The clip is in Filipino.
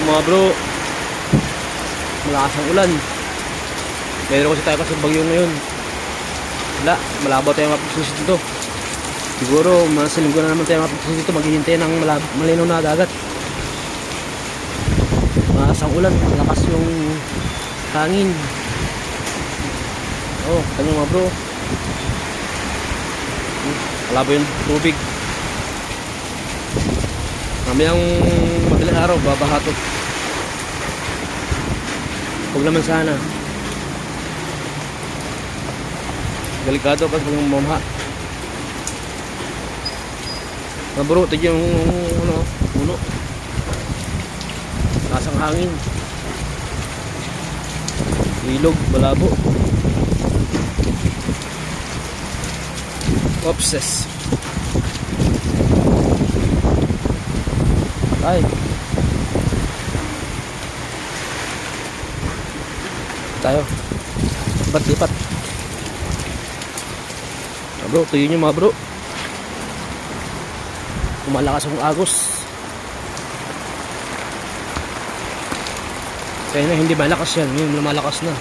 mga bro, malakas ang ulan. Meron kasi tayo kasi bagyo ngayon. Wala, malabo tayo mapagsusit dito. Siguro sa linggo na naman tayo mapagsusit dito. Maghihintay ng malinaw na dagat. Malakas ang ulan, malakas yung hangin. Oh, kanya mga bro, malabo yung tubig. Mamayang madaling araw babaha to. Huwag naman sana. Delikado kasi pag mamaha. Mga bro, tigyan yung puno. Lasang hangin. Ilog, malabo. Opses. Ay. Tayo. Lipat. Bro, tuyo nyo mga bro. Kumalakas ang agos. Kaya na hindi malakas yan. Ngayon lumalakas na.